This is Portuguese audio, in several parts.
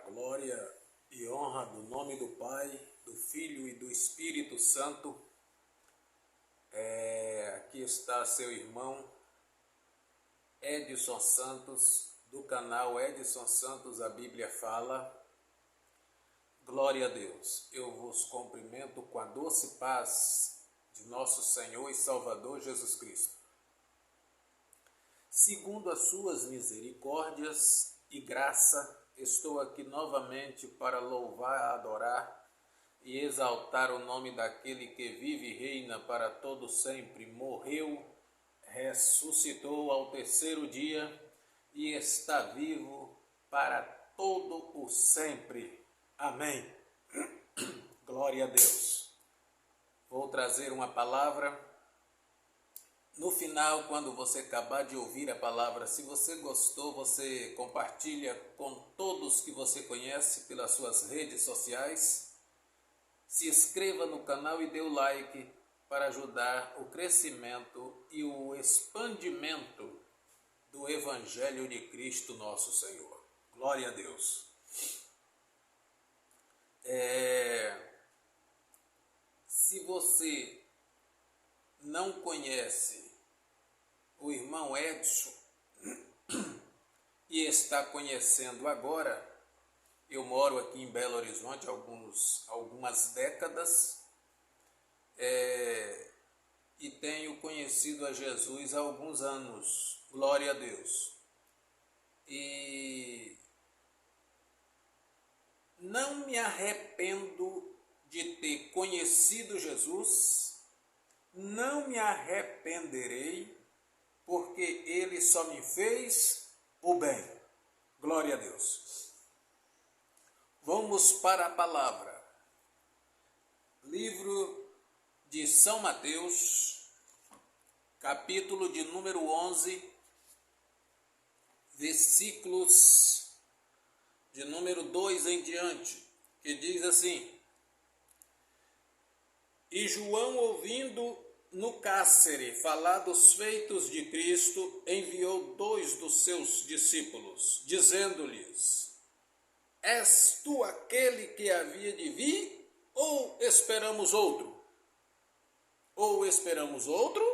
glória e honra do nome do Pai, do Filho e do Espírito Santo. Aqui está seu irmão Edson Santos, do canal Edson Santos, a Bíblia Fala. Glória a Deus. Eu vos cumprimento com a doce paz de nosso Senhor e Salvador Jesus Cristo. Segundo as suas misericórdias e graça, estou aqui novamente para louvar, adorar e exaltar o nome daquele que vive e reina para todo sempre, morreu, ressuscitou ao terceiro dia e está vivo para todo o sempre. Amém. Glória a Deus. Vou trazer uma palavra. No final, quando você acabar de ouvir a palavra, se você gostou, você compartilha com todos que você conhece pelas suas redes sociais. Se inscreva no canal e dê o like para ajudar o crescimento e o expandimento do Evangelho de Cristo nosso Senhor. Glória a Deus. Se você não conhece o irmão Edson e está conhecendo agora, eu moro aqui em Belo Horizonte há algumas décadas e tenho conhecido a Jesus há alguns anos, glória a Deus. E não me arrependo de ter conhecido Jesus, não me arrependerei, porque Ele só me fez o bem. Glória a Deus. Vamos para a palavra. Livro de São Mateus, capítulo de número 11, versículos de número 2 em diante, que diz assim: E João, ouvindo no cárcere falar dos feitos de Cristo, enviou 2 dos seus discípulos, dizendo-lhes: És tu aquele que havia de vir, ou esperamos outro? Ou esperamos outro?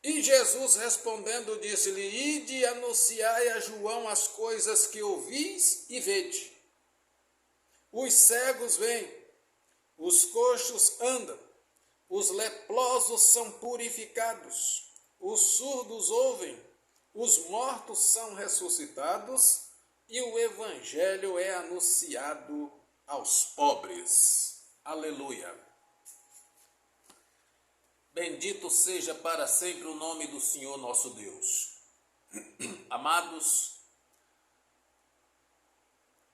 E Jesus respondendo disse-lhe: Ide e anunciai a João as coisas que ouvis e vede. Os cegos veem, os coxos andam, os leprosos são purificados, os surdos ouvem, os mortos são ressuscitados e o evangelho é anunciado aos pobres. Aleluia. Bendito seja para sempre o nome do Senhor nosso Deus. Amados,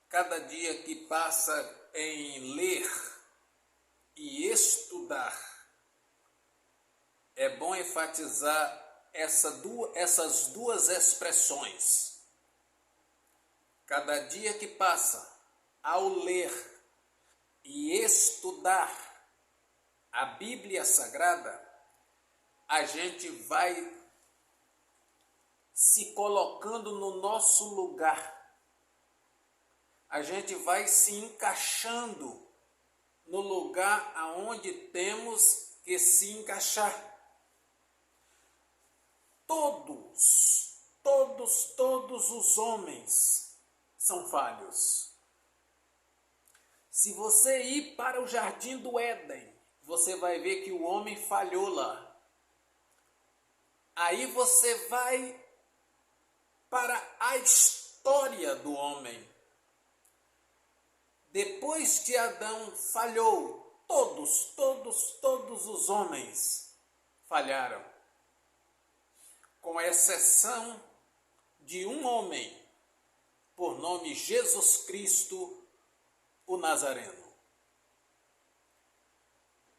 cada dia que passa em ler e estudar, é bom enfatizar essas duas expressões. Cada dia que passa, ao ler e estudar a Bíblia Sagrada, a gente vai se colocando no nosso lugar. A gente vai se encaixando no lugar aonde temos que se encaixar. Todos os homens são falhos. Se você ir para o jardim do Éden, você vai ver que o homem falhou lá. Aí você vai para a história do homem. Depois que Adão falhou, todos os homens falharam, com exceção de um homem, por nome Jesus Cristo, o Nazareno.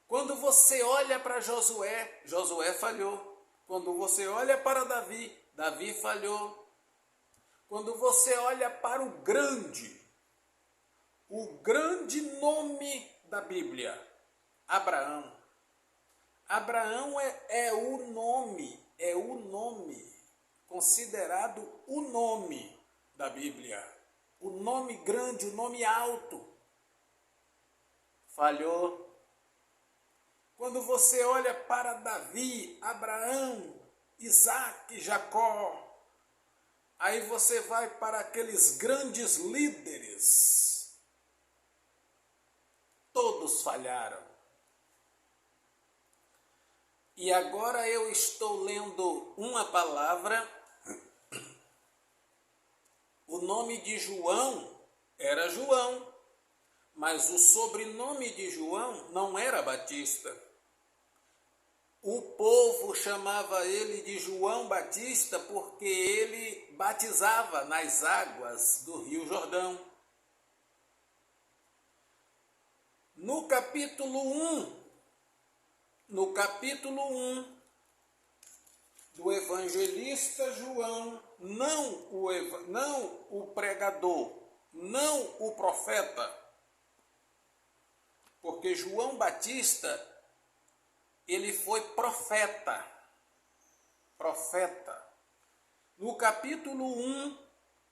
Quando você olha para Josué, Josué falhou. Quando você olha para Davi, Davi falhou. Quando você olha para o grande nome da Bíblia, Abraão. Abraão é o nome considerado o nome da Bíblia. O nome grande, o nome alto, falhou. Quando você olha para Davi, Abraão, Isaac, Jacó, aí você vai para aqueles grandes líderes. Todos falharam. E agora eu estou lendo uma palavra. O nome de João era João, mas o sobrenome de João não era Batista. O povo chamava ele de João Batista porque ele batizava nas águas do Rio Jordão. No capítulo 1 do evangelista João, não o pregador, não o profeta, porque João Batista, ele foi profeta. No capítulo 1,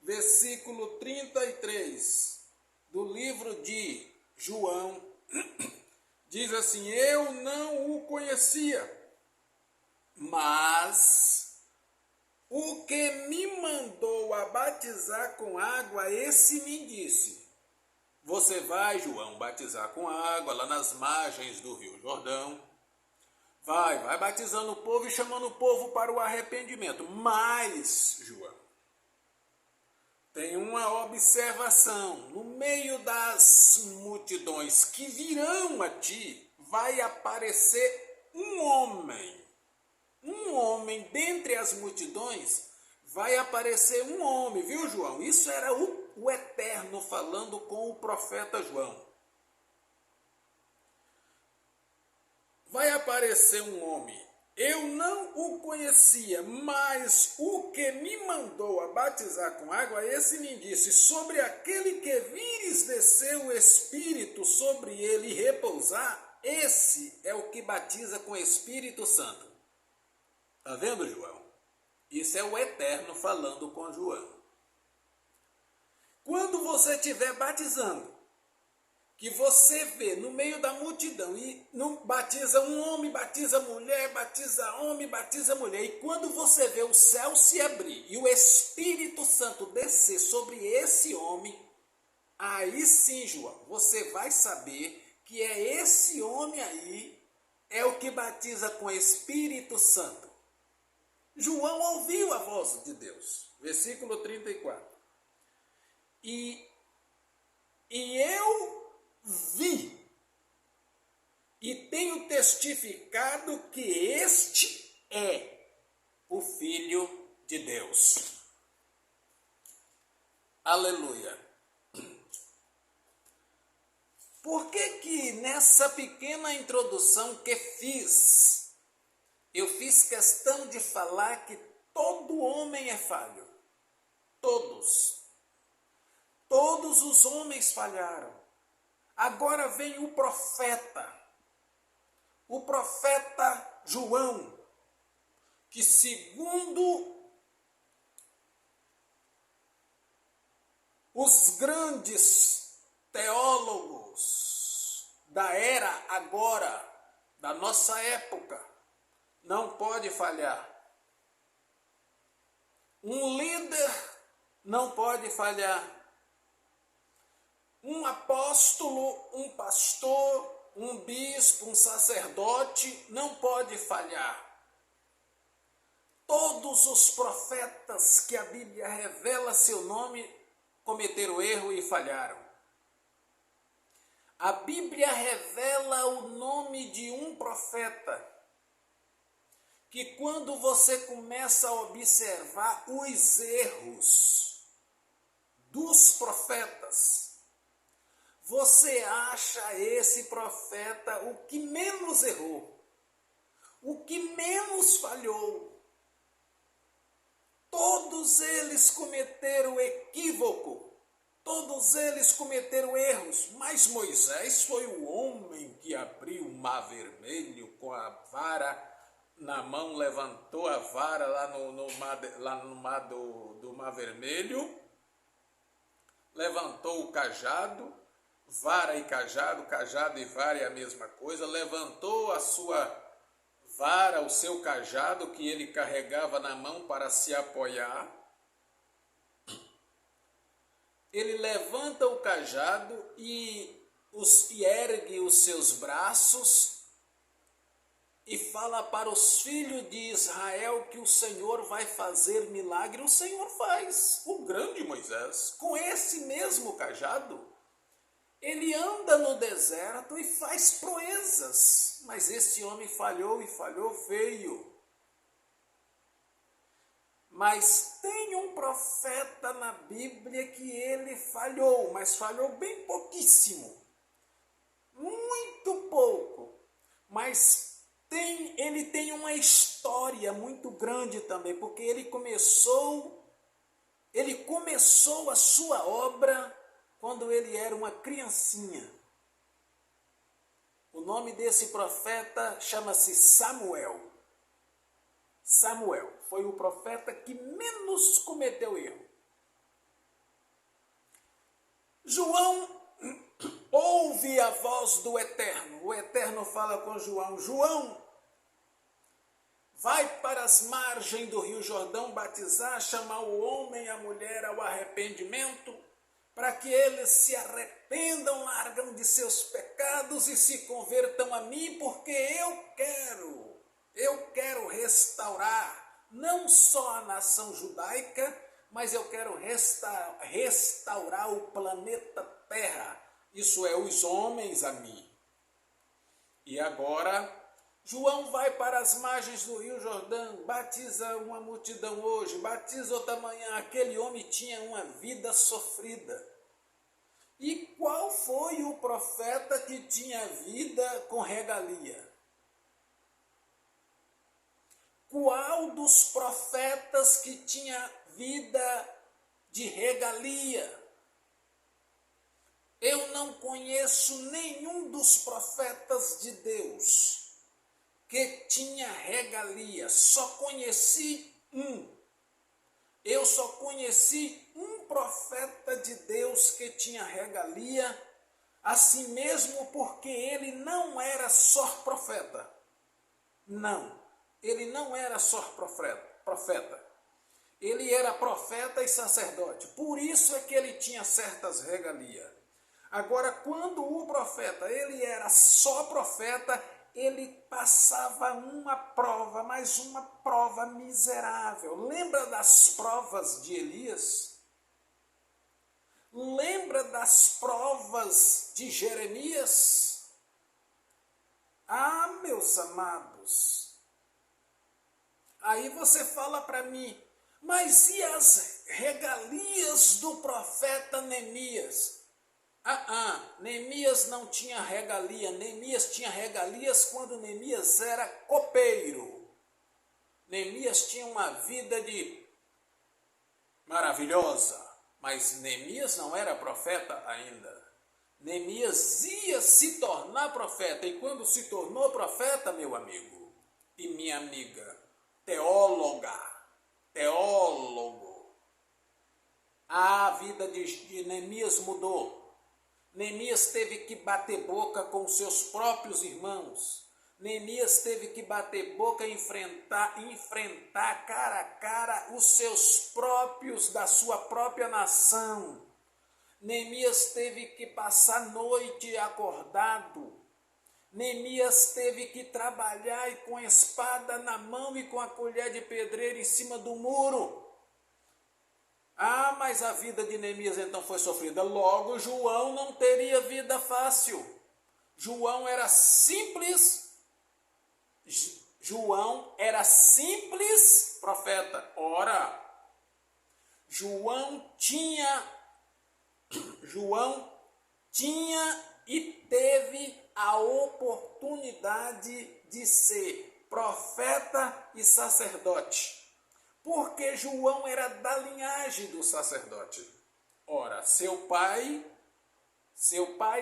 versículo 33 do livro de João, diz assim: eu não o conhecia, mas o que me mandou a batizar com água, esse me disse: você vai, João, batizar com água lá nas margens do Rio Jordão. Vai batizando o povo e chamando o povo para o arrependimento. Mas, João, tem uma observação. No meio das multidões que virão a ti, vai aparecer um homem. Um homem dentre as multidões, vai aparecer um homem, viu, João? Isso era o Eterno falando com o profeta João. Vai aparecer um homem, eu não o conhecia, mas o que me mandou a batizar com água, esse me disse: sobre aquele que vires descer o Espírito sobre ele e repousar, esse é o que batiza com o Espírito Santo. Está vendo, João? Isso é o Eterno falando com João. Quando você estiver batizando, que você vê no meio da multidão e não batiza um homem, batiza mulher, batiza homem, batiza mulher, e quando você vê o céu se abrir e o Espírito Santo descer sobre esse homem, aí sim, João, você vai saber que é esse homem aí, é o que batiza com o Espírito Santo. João ouviu a voz de Deus, versículo 34. E eu vi e tenho testificado que este é o Filho de Deus. Aleluia. Por que nessa pequena introdução que fiz, eu fiz questão de falar que todo homem é falho? Todos os homens falharam. Agora vem o profeta João, que segundo os grandes teólogos da era agora, da nossa época, não pode falhar. Um líder não pode falhar. Um apóstolo, um pastor, um bispo, um sacerdote não pode falhar. Todos os profetas que a Bíblia revela seu nome cometeram erro e falharam. A Bíblia revela o nome de um profeta que, quando você começa a observar os erros dos profetas, você acha esse profeta o que menos errou, o que menos falhou. Todos eles cometeram equívoco, todos eles cometeram erros, mas Moisés foi o homem que abriu o mar vermelho com a vara na mão, levantou a vara lá no mar do mar vermelho, levantou o cajado, vara e cajado, cajado e vara é a mesma coisa, levantou a sua vara, o seu cajado que ele carregava na mão para se apoiar. Ele levanta o cajado e ergue os seus braços e fala para os filhos de Israel que o Senhor vai fazer milagre. O Senhor faz. O grande Moisés, com esse mesmo cajado, ele anda no deserto e faz proezas. Mas esse homem falhou e falhou feio. Mas tem um profeta na Bíblia que ele falhou, mas falhou bem pouquíssimo. Muito pouco. Mas ele tem uma história muito grande também, porque ele começou a sua obra quando ele era uma criancinha. O nome desse profeta chama-se Samuel. Samuel foi o profeta que menos cometeu erro. João ouve a voz do Eterno. O Eterno fala com João: João, vai para as margens do Rio Jordão batizar, chamar o homem e a mulher ao arrependimento, para que eles se arrependam, largam de seus pecados e se convertam a mim, porque eu quero restaurar não só a nação judaica, mas eu quero restaurar o planeta Terra, isso é, os homens a mim. E agora, João vai para as margens do Rio Jordão, batiza uma multidão hoje, batiza outra manhã. Aquele homem tinha uma vida sofrida. E qual foi o profeta que tinha vida com regalia? Qual dos profetas que tinha vida de regalia? Eu não conheço nenhum dos profetas de Deus que tinha regalia. Só conheci um. Eu só conheci um profeta de Deus que tinha regalia, assim mesmo porque ele não era só profeta. Não, ele não era só profeta. Ele era profeta e sacerdote. Por isso é que ele tinha certas regalias. Agora, quando o profeta, ele era só profeta, ele passava uma prova, mas uma prova miserável. Lembra das provas de Elias? Lembra das provas de Jeremias? Ah, meus amados, aí você fala para mim, mas e as regalias do profeta Neemias? Neemias não tinha regalia. Neemias tinha regalias quando Neemias era copeiro. Neemias tinha uma vida maravilhosa, mas Neemias não era profeta ainda. Neemias ia se tornar profeta, e quando se tornou profeta, meu amigo e minha amiga, teólogo, a vida de Neemias mudou. Neemias teve que bater boca com seus próprios irmãos. Neemias teve que bater boca e enfrentar cara a cara os seus próprios, da sua própria nação. Neemias teve que passar noite acordado. Neemias teve que trabalhar e com a espada na mão e com a colher de pedreiro em cima do muro. Mas a vida de Neemias então foi sofrida. Logo, João não teria vida fácil. João era simples profeta. Ora, João tinha e teve a oportunidade de ser profeta e sacerdote. Porque João era da linhagem do sacerdote. Ora, seu pai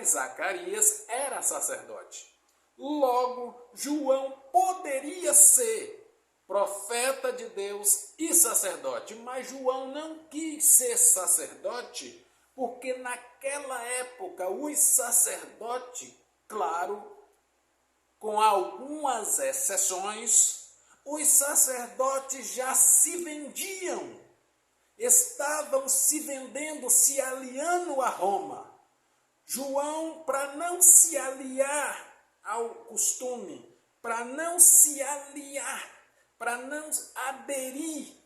Zacarias era sacerdote. Logo, João poderia ser profeta de Deus e sacerdote, mas João não quis ser sacerdote porque naquela época os sacerdotes, claro, com algumas exceções, os sacerdotes já se vendiam, estavam se vendendo, se aliando a Roma. João, para não se aliar ao costume, para não se aliar, para não aderir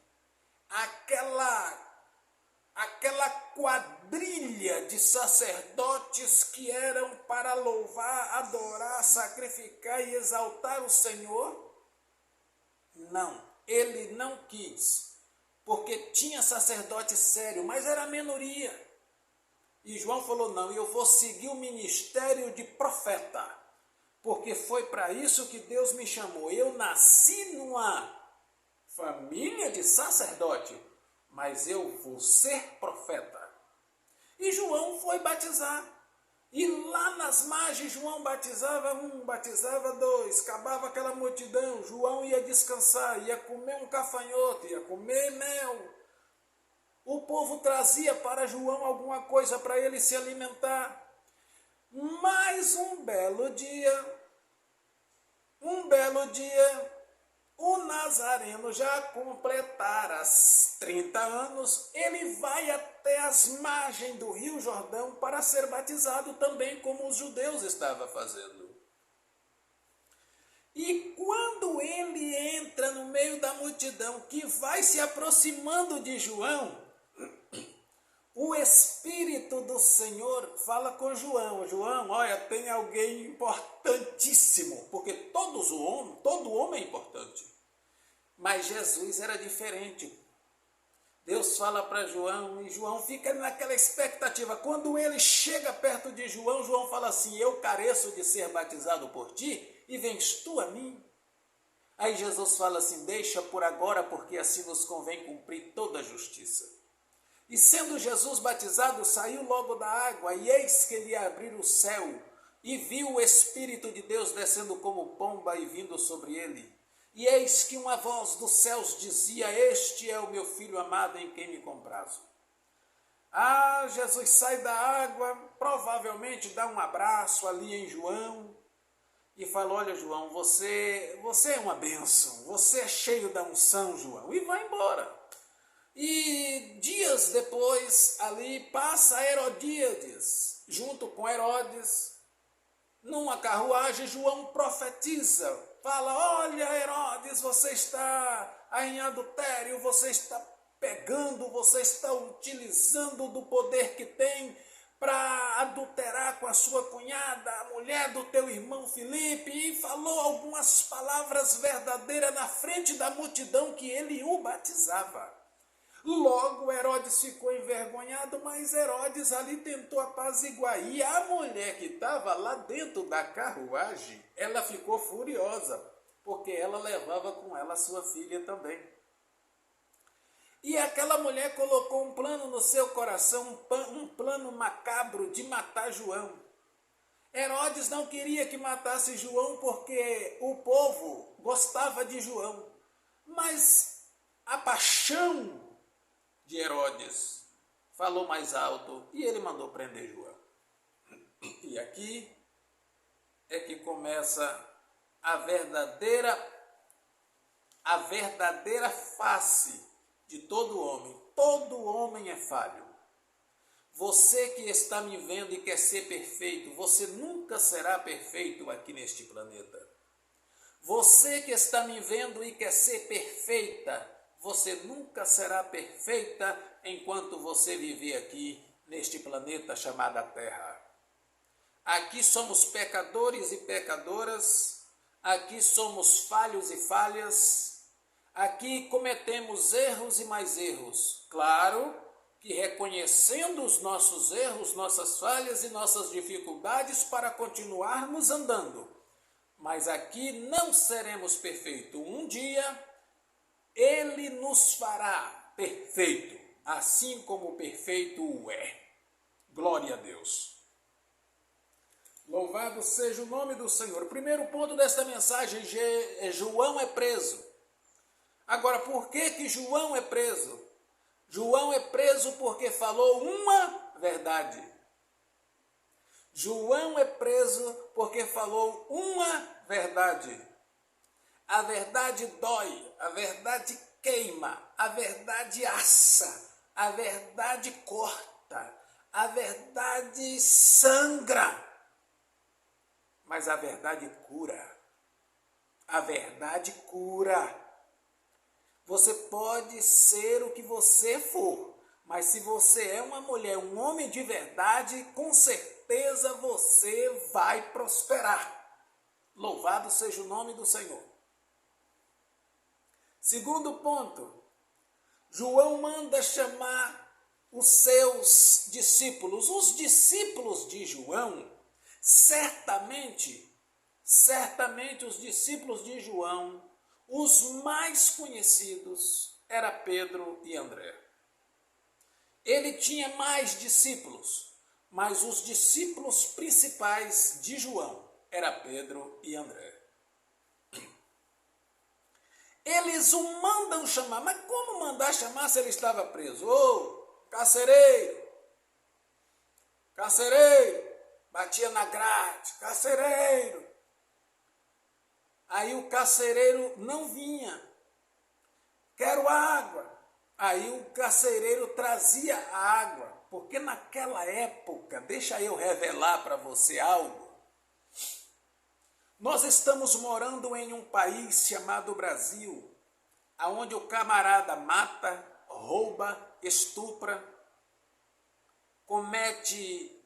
àquela quadrilha de sacerdotes que eram para louvar, adorar, sacrificar e exaltar o Senhor, não, ele não quis, porque tinha sacerdote sério, mas era a minoria. E João falou, não, eu vou seguir o ministério de profeta, porque foi para isso que Deus me chamou. Eu nasci numa família de sacerdote, mas eu vou ser profeta. E João foi batizar. E lá nas margens João batizava um, batizava dois, acabava aquela multidão. João ia descansar, ia comer um gafanhoto, ia comer mel. O povo trazia para João alguma coisa para ele se alimentar. Mas um belo dia, o Nazareno já completara 30 anos, ele vai até as margens do Rio Jordão para ser batizado também como os judeus estavam fazendo. E quando ele entra no meio da multidão que vai se aproximando de João, o Espírito do Senhor fala com João. João, olha, tem alguém importantíssimo, porque todo homem é importante. Mas Jesus era diferente. Deus fala para João e João fica naquela expectativa. Quando ele chega perto de João, João fala assim, eu careço de ser batizado por ti e vens tu a mim? Aí Jesus fala assim, deixa por agora, porque assim nos convém cumprir toda a justiça. E sendo Jesus batizado, saiu logo da água, e eis que ele abriu o céu, e viu o Espírito de Deus descendo como pomba e vindo sobre ele. E eis que uma voz dos céus dizia, este é o meu Filho amado em quem me comprazo. Jesus sai da água, provavelmente dá um abraço ali em João, e fala, olha João, você é uma bênção, você é cheio da unção, João, e vai embora. E dias depois, ali passa Herodíades, junto com Herodes, numa carruagem, João profetiza, fala, olha Herodes, você está em adultério, você está pegando, você está utilizando do poder que tem para adulterar com a sua cunhada, a mulher do teu irmão Filipe, e falou algumas palavras verdadeiras na frente da multidão que ele o batizava. Logo Herodes ficou envergonhado, mas Herodes ali tentou apaziguar. E a mulher que estava lá dentro da carruagem, ela ficou furiosa, porque ela levava com ela a sua filha também. E aquela mulher colocou um plano no seu coração, um plano macabro de matar João. Herodes não queria que matasse João porque o povo gostava de João. Mas a paixão de Herodes falou mais alto e ele mandou prender João. E aqui é que começa a verdadeira face de todo homem. Todo homem é falho. Você que está me vendo e quer ser perfeito, você nunca será perfeito aqui neste planeta. Você que está me vendo e quer ser perfeita, você nunca será perfeita enquanto você viver aqui neste planeta chamado Terra. Aqui somos pecadores e pecadoras, aqui somos falhos e falhas, aqui cometemos erros e mais erros. Claro que reconhecendo os nossos erros, nossas falhas e nossas dificuldades para continuarmos andando. Mas aqui não seremos perfeitos. Um dia Ele nos fará perfeito, assim como o perfeito o é. Glória a Deus. Louvado seja o nome do Senhor. O primeiro ponto desta mensagem, João é preso. Agora, por que João é preso? João é preso porque falou uma verdade. João é preso porque falou uma verdade. A verdade dói, a verdade queima, a verdade assa, a verdade corta, a verdade sangra. Mas a verdade cura. A verdade cura. Você pode ser o que você for, mas se você é uma mulher, um homem de verdade, com certeza você vai prosperar. Louvado seja o nome do Senhor. Segundo ponto, João manda chamar os seus discípulos. Os discípulos de João, certamente os discípulos de João, os mais conhecidos, era Pedro e André. Ele tinha mais discípulos, mas os discípulos principais de João era Pedro e André. Eles o mandam chamar, mas como mandar chamar se ele estava preso? Ô, carcereiro, batia na grade, carcereiro. Aí o carcereiro não vinha, quero água. Aí o carcereiro trazia a água, porque naquela época, deixa eu revelar para você algo. Nós estamos morando em um país chamado Brasil, onde o camarada mata, rouba, estupra, comete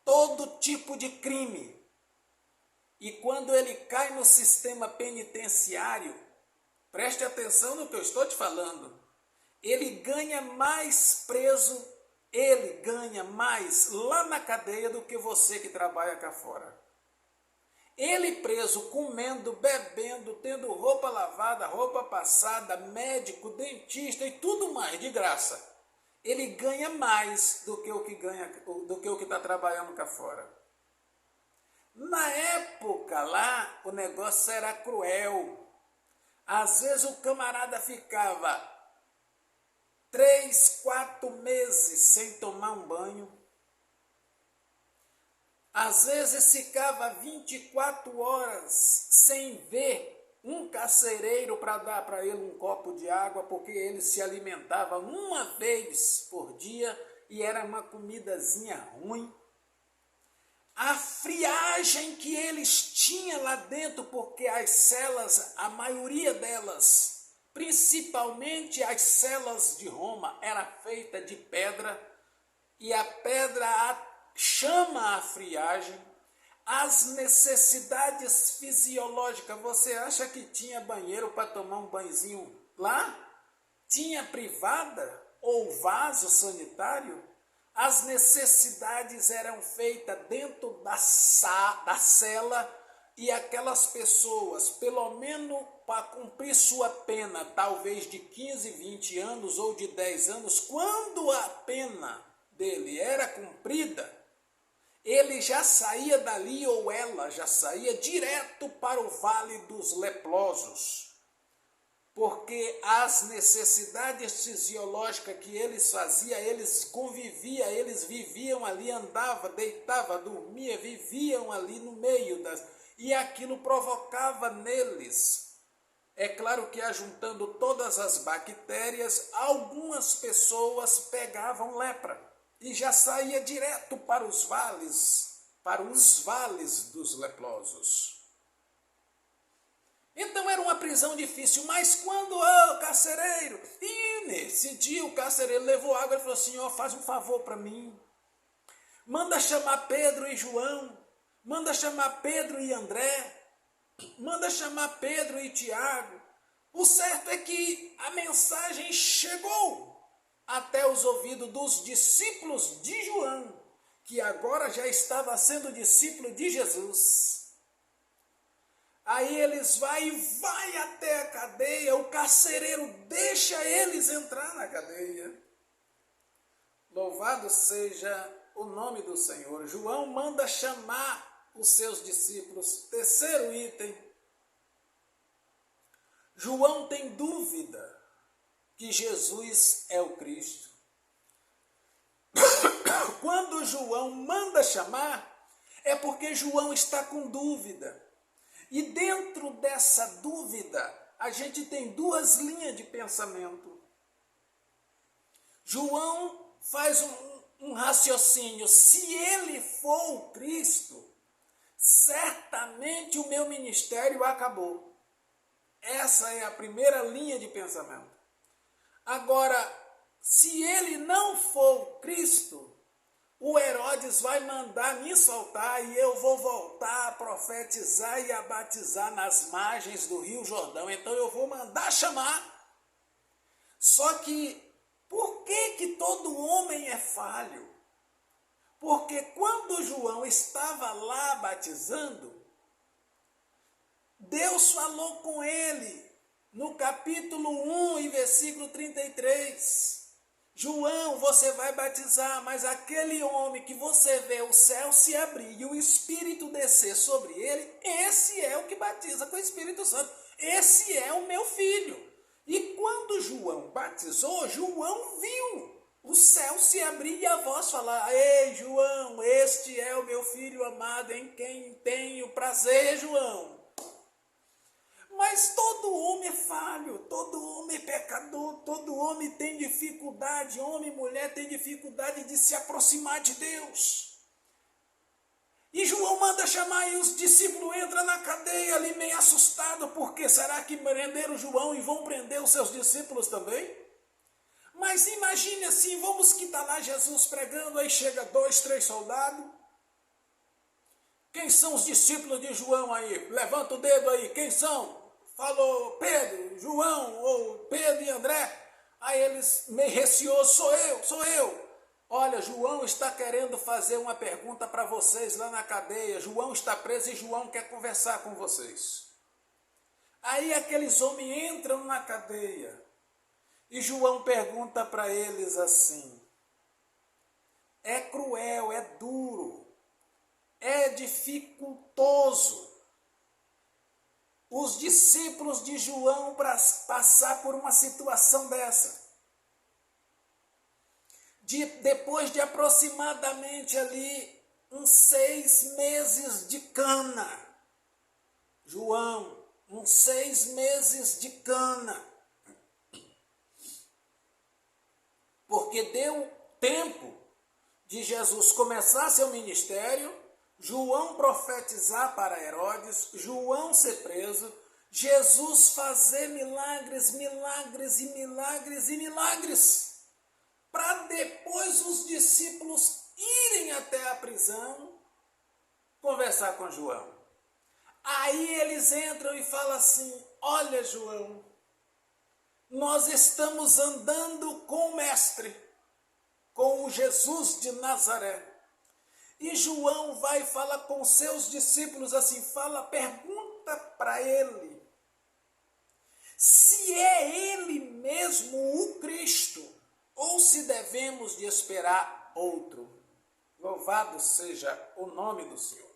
todo tipo de crime. E quando ele cai no sistema penitenciário, preste atenção no que eu estou te falando, ele ganha mais preso, ele ganha mais lá na cadeia do que você que trabalha cá fora. Ele preso, comendo, bebendo, tendo roupa lavada, roupa passada, médico, dentista e tudo mais de graça. Ele ganha mais do que o que está trabalhando cá fora. Na época lá, o negócio era cruel. Às vezes o camarada ficava 3, 4 meses sem tomar um banho. Às vezes ficava 24 horas sem ver um carcereiro para dar para ele um copo de água, porque ele se alimentava uma vez por dia e era uma comidazinha ruim. A friagem que eles tinham lá dentro, porque as celas, a maioria delas, principalmente as celas de Roma, era feita de pedra e a pedra chama a friagem, as necessidades fisiológicas. Você acha que tinha banheiro para tomar um banhozinho lá? Tinha privada ou vaso sanitário? As necessidades eram feitas dentro da cela e aquelas pessoas, pelo menos para cumprir sua pena, talvez de 15, 20 anos ou de 10 anos, quando a pena dele era cumprida, ele já saía dali ou ela já saía direto para o Vale dos Leprosos, porque as necessidades fisiológicas que eles faziam, eles conviviam, eles viviam ali, andavam, deitavam, dormiam, viviam ali no meio e aquilo provocava neles. É claro que ajuntando todas as bactérias, algumas pessoas pegavam lepra e já saía direto para os vales dos leprosos. Então era uma prisão difícil, mas quando o carcereiro, e nesse dia o carcereiro levou água e falou assim, faz um favor para mim, manda chamar Pedro e João, manda chamar Pedro e André, manda chamar Pedro e Tiago. O certo é que a mensagem chegou até os ouvidos dos discípulos de João, que agora já estava sendo discípulo de Jesus. Aí eles vai até a cadeia, o carcereiro deixa eles entrar na cadeia. Louvado seja o nome do Senhor. João manda chamar os seus discípulos. Terceiro item. João tem dúvida que Jesus é o Cristo. João manda chamar, é porque João está com dúvida. E dentro dessa dúvida, a gente tem duas linhas de pensamento. João faz um raciocínio: se ele for o Cristo, certamente o meu ministério acabou. Essa é a primeira linha de pensamento. Agora, se ele não for o Cristo, o Herodes vai mandar me soltar e eu vou voltar a profetizar e a batizar nas margens do Rio Jordão. Então eu vou mandar chamar. Só que, por que todo homem é falho? Porque quando João estava lá batizando, Deus falou com ele no capítulo 1 e versículo 33. João, você vai batizar, mas aquele homem que você vê o céu se abrir e o Espírito descer sobre ele, esse é o que batiza com o Espírito Santo. Esse é o meu filho. E quando João batizou, João viu o céu se abrir e a voz falar: ei, João, este é o meu filho amado em quem tenho prazer, João. Mas todo homem é falho, todo homem é pecador, todo homem tem dificuldade, homem e mulher tem dificuldade de se aproximar de Deus. E João manda chamar e os discípulos entram na cadeia ali meio assustados, porque será que prenderam João e vão prender os seus discípulos também? Mas imagine assim, vamos que está lá Jesus pregando, aí chega 2, 3 soldados. Quem são os discípulos de João aí? Levanta o dedo aí, quem são? Falou Pedro, João, ou Pedro e André. Aí eles meio receosos: sou eu. Olha, João está querendo fazer uma pergunta para vocês lá na cadeia. João está preso e João quer conversar com vocês. Aí aqueles homens entram na cadeia e João pergunta para eles assim: é cruel, é duro, é dificultoso os discípulos de João para passar por uma situação dessa. Depois de aproximadamente ali uns 6 meses de cana. João, uns 6 meses de cana. Porque deu tempo de Jesus começar seu ministério, João profetizar para Herodes, João ser preso, Jesus fazer milagres, para depois os discípulos irem até a prisão conversar com João. Aí eles entram e falam assim: olha, João, nós estamos andando com o Mestre, com o Jesus de Nazaré. E João vai falar com seus discípulos assim, pergunta para ele se é ele mesmo o Cristo ou se devemos de esperar outro. Louvado seja o nome do Senhor.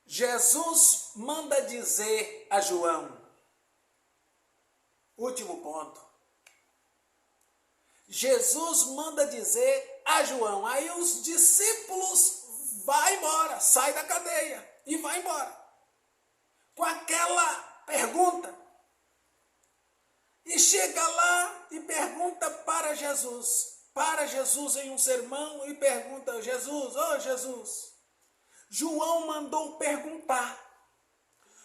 Jesus manda dizer a João, último ponto, Jesus manda dizer a João, aí os discípulos vai embora, sai da cadeia e vai embora, com aquela pergunta, e chega lá e pergunta para Jesus em um sermão, e pergunta: Jesus, João mandou perguntar,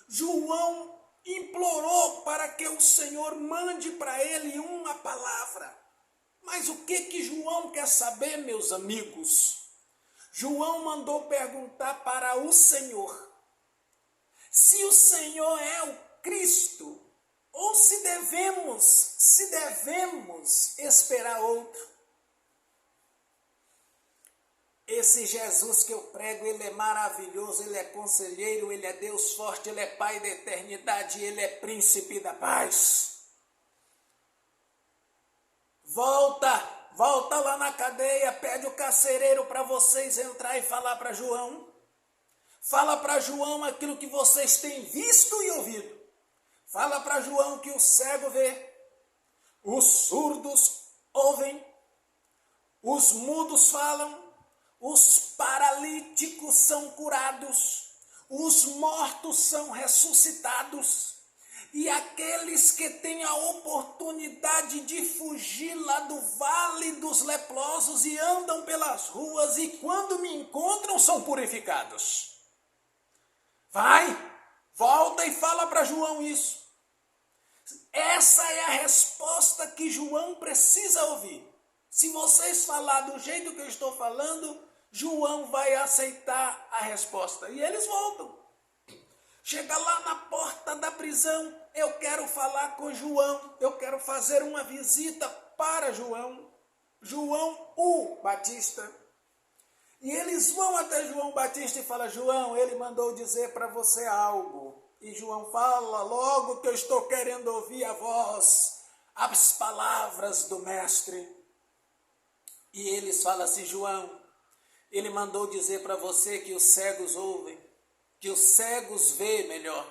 João implorou para que o Senhor mande para ele uma palavra. Mas o que João quer saber, meus amigos? João mandou perguntar para o Senhor se o Senhor é o Cristo ou se devemos esperar outro. Esse Jesus que eu prego, ele é maravilhoso, ele é conselheiro, ele é Deus forte, ele é Pai da eternidade, ele é príncipe da paz. Volta lá na cadeia, pede o carcereiro para vocês entrar e falar para João. Fala para João aquilo que vocês têm visto e ouvido. Fala para João que o cego vê, os surdos ouvem, os mudos falam, os paralíticos são curados, os mortos são ressuscitados, e aqueles que têm a oportunidade de fugir lá do vale dos leprosos e andam pelas ruas e quando me encontram são purificados. Vai, volta e fala para João isso. Essa é a resposta que João precisa ouvir. Se vocês falar do jeito que eu estou falando, João vai aceitar a resposta. E eles voltam. Chega lá na porta da prisão, eu quero falar com João, eu quero fazer uma visita para João o Batista. E eles vão até João Batista e falam, João, ele mandou dizer para você algo. E João fala, logo que eu estou querendo ouvir a voz, as palavras do mestre. E eles falam assim, João, ele mandou dizer para você que os cegos ouvem, que os cegos vê melhor.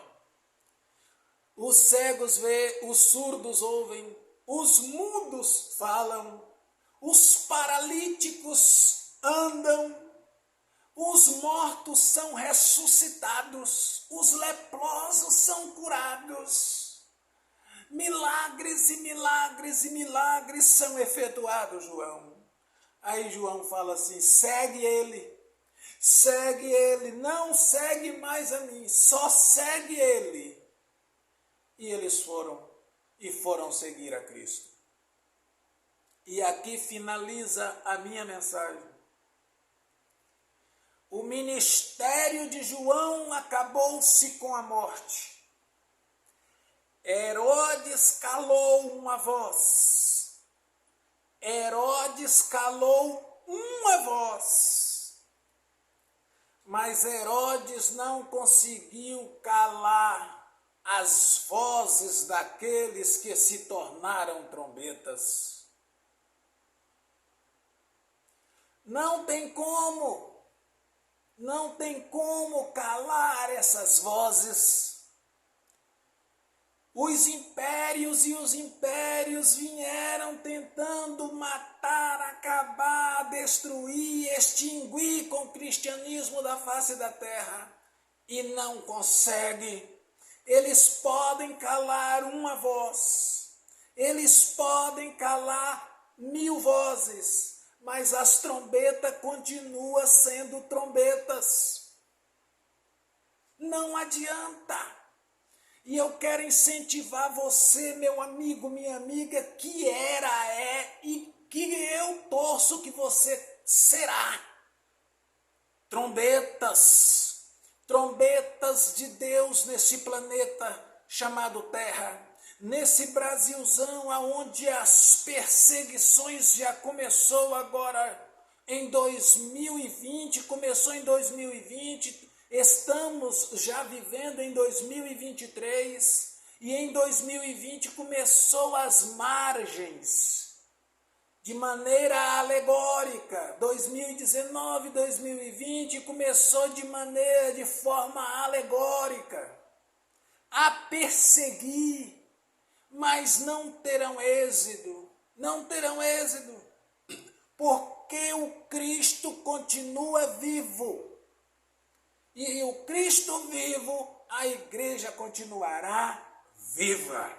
Os cegos vê, os surdos ouvem, os mudos falam, os paralíticos andam, os mortos são ressuscitados, os leprosos são curados. Milagres e milagres e milagres são efetuados, João. Aí João fala assim, segue ele, não segue mais a mim, só segue ele. E eles foram seguir a Cristo. E aqui finaliza a minha mensagem. O ministério de João acabou-se com a morte. Herodes calou uma voz. Herodes calou uma voz. Mas Herodes não conseguiu calar as vozes daqueles que se tornaram trombetas. Não tem como calar essas vozes. Os impérios vieram tentando matar, acabar, destruir, extinguir com o cristianismo da face da terra. E não conseguem. Eles podem calar uma voz. Eles podem calar 1000 vozes. Mas as trombetas continuam sendo trombetas. Não adianta. E eu quero incentivar você, meu amigo, minha amiga, que é e que eu torço que você será. Trombetas de Deus nesse planeta chamado Terra. Nesse Brasilzão, onde as perseguições já começou agora em 2020, começou em 2020, estamos já vivendo em 2023, e em 2020 começou às margens, de maneira alegórica. 2019, 2020 começou de forma alegórica, a perseguir, mas não terão êxito, porque o Cristo continua vivo, e o Cristo vivo, a igreja continuará viva.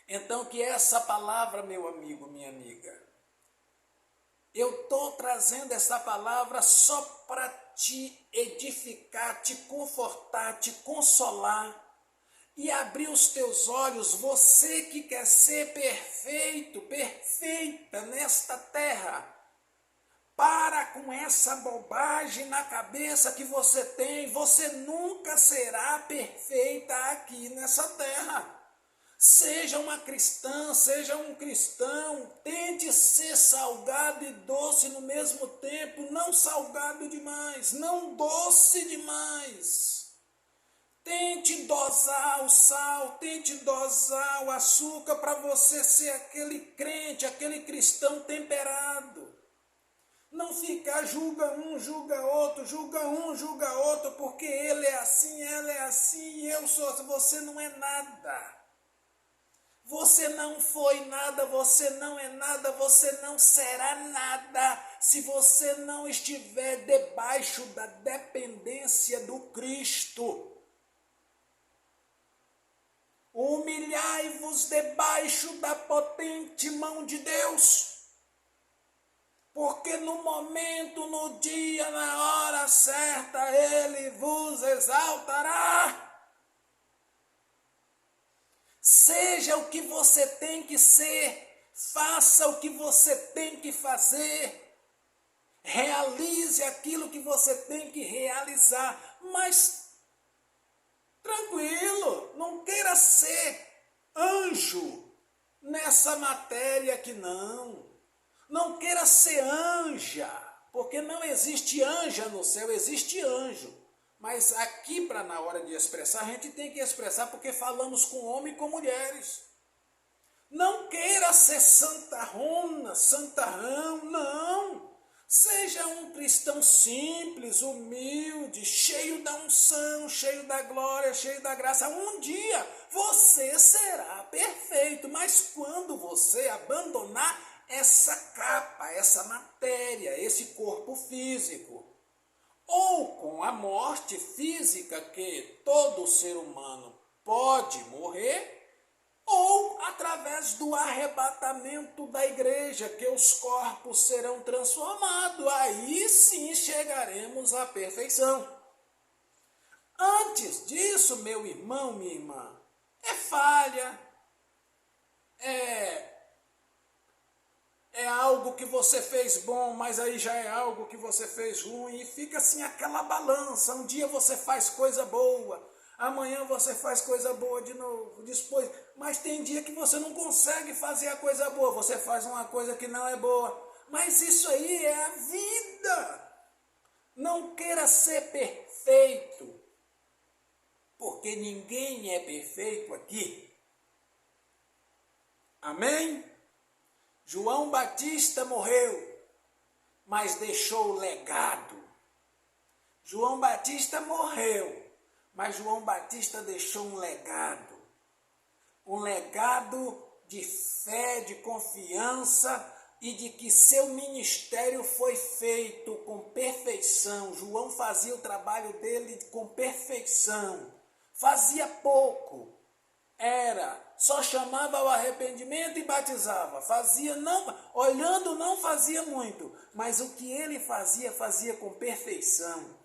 Então que essa palavra, meu amigo, minha amiga, eu estou trazendo essa palavra só para te edificar, te confortar, te consolar, e abrir os teus olhos, você que quer ser perfeito, perfeita nesta terra. Para com essa bobagem na cabeça que você tem, você nunca será perfeita aqui nessa terra. Seja uma cristã, seja um cristão, tente ser salgado e doce no mesmo tempo, não salgado demais, não doce demais. Tente dosar o sal, tente dosar o açúcar para você ser aquele crente, aquele cristão temperado. Não ficar julga um, julga outro, porque ele é assim, ela é assim, eu sou, você não é nada. Você não foi nada, você não é nada, você não será nada se você não estiver debaixo da dependência do Cristo. Humilhai-vos debaixo da potente mão de Deus. Porque no momento, no dia, na hora certa, Ele vos exaltará. Seja o que você tem que ser, faça o que você tem que fazer, realize aquilo que você tem que realizar, mas tranquilo, não queira ser anjo nessa matéria aqui não. Não queira ser anja, porque não existe anja no céu, existe anjo. Mas aqui, para na hora de expressar, a gente tem que expressar porque falamos com homens e com mulheres. Não queira ser santarrona, santarrão, não. Seja um cristão simples, humilde, cheio da unção, cheio da glória, cheio da graça. Um dia você será perfeito, mas quando você abandonar essa capa, essa matéria, esse corpo físico, ou com a morte física que todo ser humano pode morrer, ou através do arrebatamento da igreja, que os corpos serão transformados, aí sim chegaremos à perfeição. Antes disso, meu irmão, minha irmã, é falha, é algo que você fez bom, mas aí já é algo que você fez ruim, e fica assim aquela balança. Um dia você faz coisa boa, amanhã você faz coisa boa de novo, depois, mas tem dia que você não consegue fazer a coisa boa, você faz uma coisa que não é boa, mas isso aí é a vida. Não queira ser perfeito, porque ninguém é perfeito aqui. Amém? João Batista morreu, mas deixou o legado. João Batista morreu, mas João Batista deixou um legado. Um legado de fé, de confiança e de que seu ministério foi feito com perfeição. João fazia o trabalho dele com perfeição. Fazia pouco. Só chamava ao arrependimento e batizava. Fazia, não, olhando não fazia muito, mas o que ele fazia, fazia com perfeição.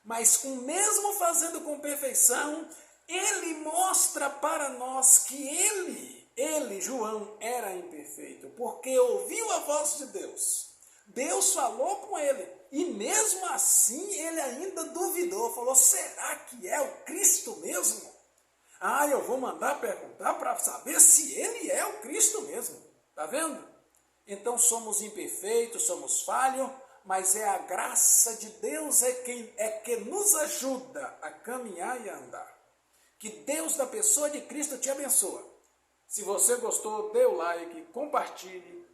Mas mesmo fazendo com perfeição, ele mostra para nós que ele, João, era imperfeito, porque ouviu a voz de Deus. Deus falou com ele, e mesmo assim ele ainda duvidou, falou, será que é o Cristo mesmo? Eu vou mandar perguntar para saber se ele é o Cristo mesmo. Está vendo? Então somos imperfeitos, somos falhos, mas é a graça de Deus que nos ajuda a caminhar e a andar. Que Deus da pessoa de Cristo te abençoe. Se você gostou, dê o like, compartilhe,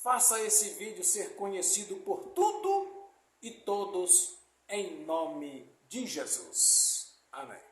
faça esse vídeo ser conhecido por tudo e todos, em nome de Jesus. Amém.